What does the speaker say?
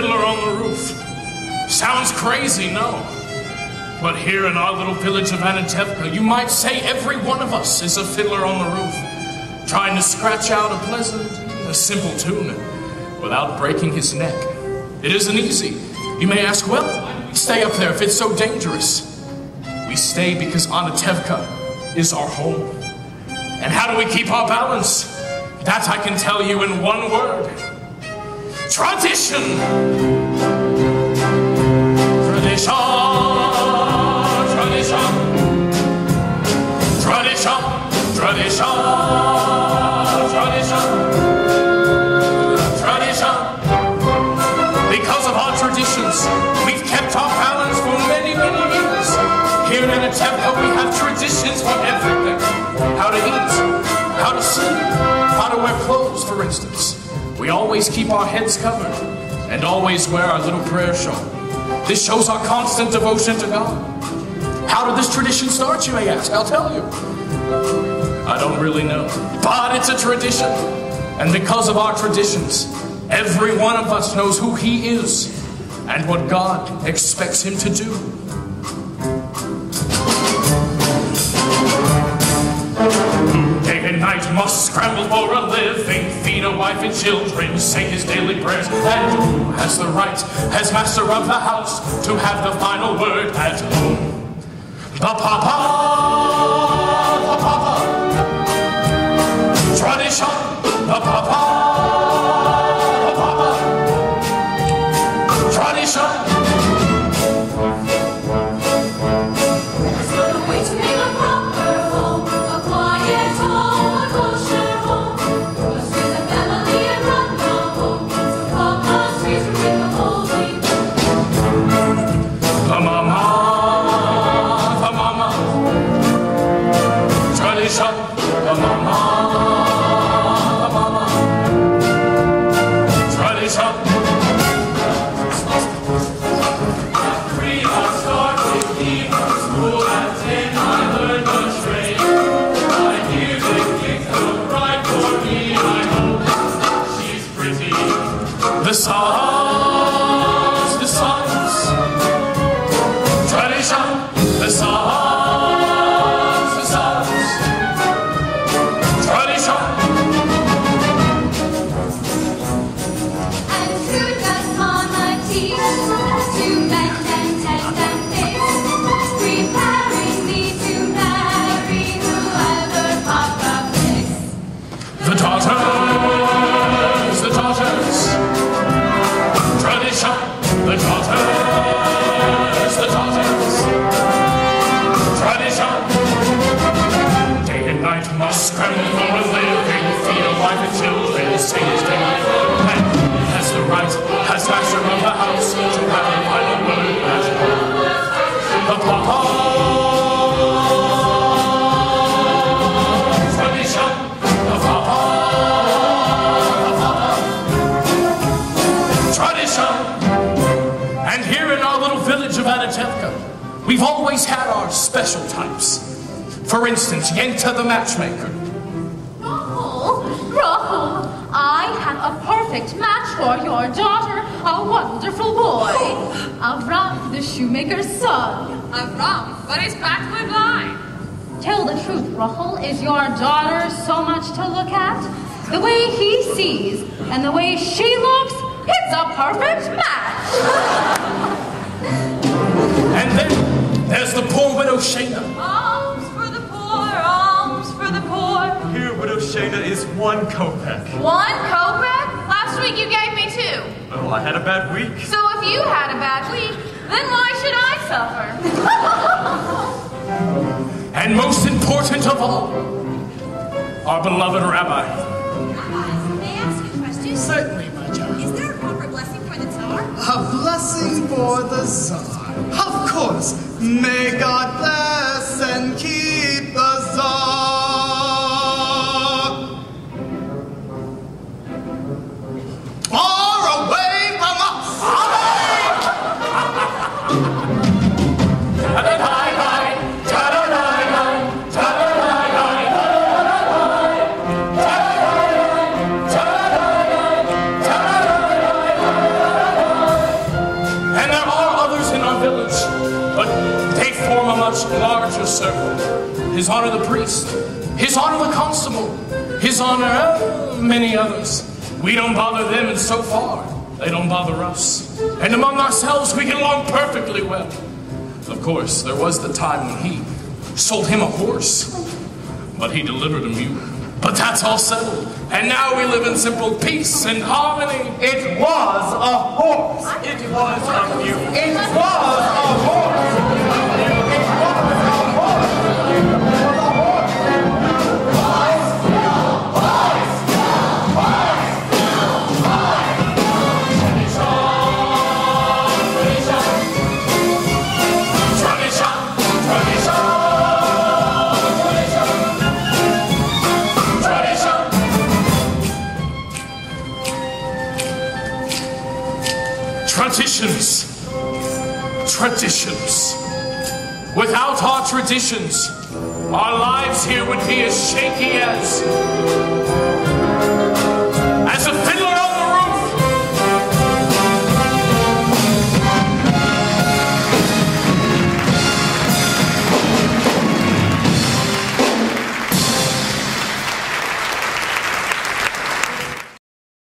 fiddler on the roof. Sounds crazy, no? But here in our little village of Tevye, you might say every one of us is a fiddler on the roof, trying to scratch out a pleasant, a simple tune without breaking his neck. It isn't easy. You may ask, well, why do we stay up there if it's so dangerous? We stay because Tevye is our home. And how do we keep our balance? That I can tell you in one word. Tradition! Tradition! Tradition! Tradition! Tradition! Tradition! Tradition! Because of our traditions, we've kept our balance for many, many years. Here in Tevye, we have traditions for everything. How to eat, how to sleep, how to wear clothes, for instance. We always keep our heads covered and always wear our little prayer shawl. This shows our constant devotion to God. How did this tradition start, you may ask? I'll tell you. I don't really know, but it's a tradition. And because of our traditions, every one of us knows who he is and what God expects him to do. Day and night must scramble for a living, feed a wife and children, say his daily prayers. And who has the right, as master of the house, to have the final word at home? The papa, the papa. Tradition, the papa, the papa. Tradition. The songs, tradition, the songs, tradition. And through the summer tea, to mend and tend and fix, preparing me to marry whoever Papa picks. The daughters, the daughters. Tradition, the daughters, the daughters. Tradition. Day and night must scramble for a living, feed a wife and children, sing his daily prayer. And has the right, as master of the house, to have the final word at home. The papa. Tradition, the papa. And here in our little village of Tevye, we've always had our special types. For instance, Yente the matchmaker. Rahul, I have a perfect match for your daughter, a wonderful boy. Avram, the shoemaker's son. Avram, but he's practically blind. Tell the truth, Rahul, is your daughter so much to look at? The way he sees and the way she looks, it's a perfect match. And then there's the poor widow Shana. Alms for the poor, alms for the poor. Here, widow Shana is 1 kopeck. 1 kopeck? Last week you gave me 2. Oh, I had a bad week. So if you had a bad week, then why should I suffer? And most important of all, our beloved rabbi. May I ask you a question? Certainly, my child. Is there a proper blessing for the Tsar? A blessing for the Tsar. Of course. May God bless and keep the Tsar. Far away from us. His Honor the priest, His Honor the constable, His Honor many others. We don't bother them, and so far, they don't bother us. And among ourselves, we get along perfectly well. Of course, there was the time when he sold him a horse, but he delivered a mule. But that's all settled, and now we live in simple peace and harmony. It was a horse. It was a mule. It was a horse. It was a horse. Traditions. Without our traditions, our lives here would be as shaky as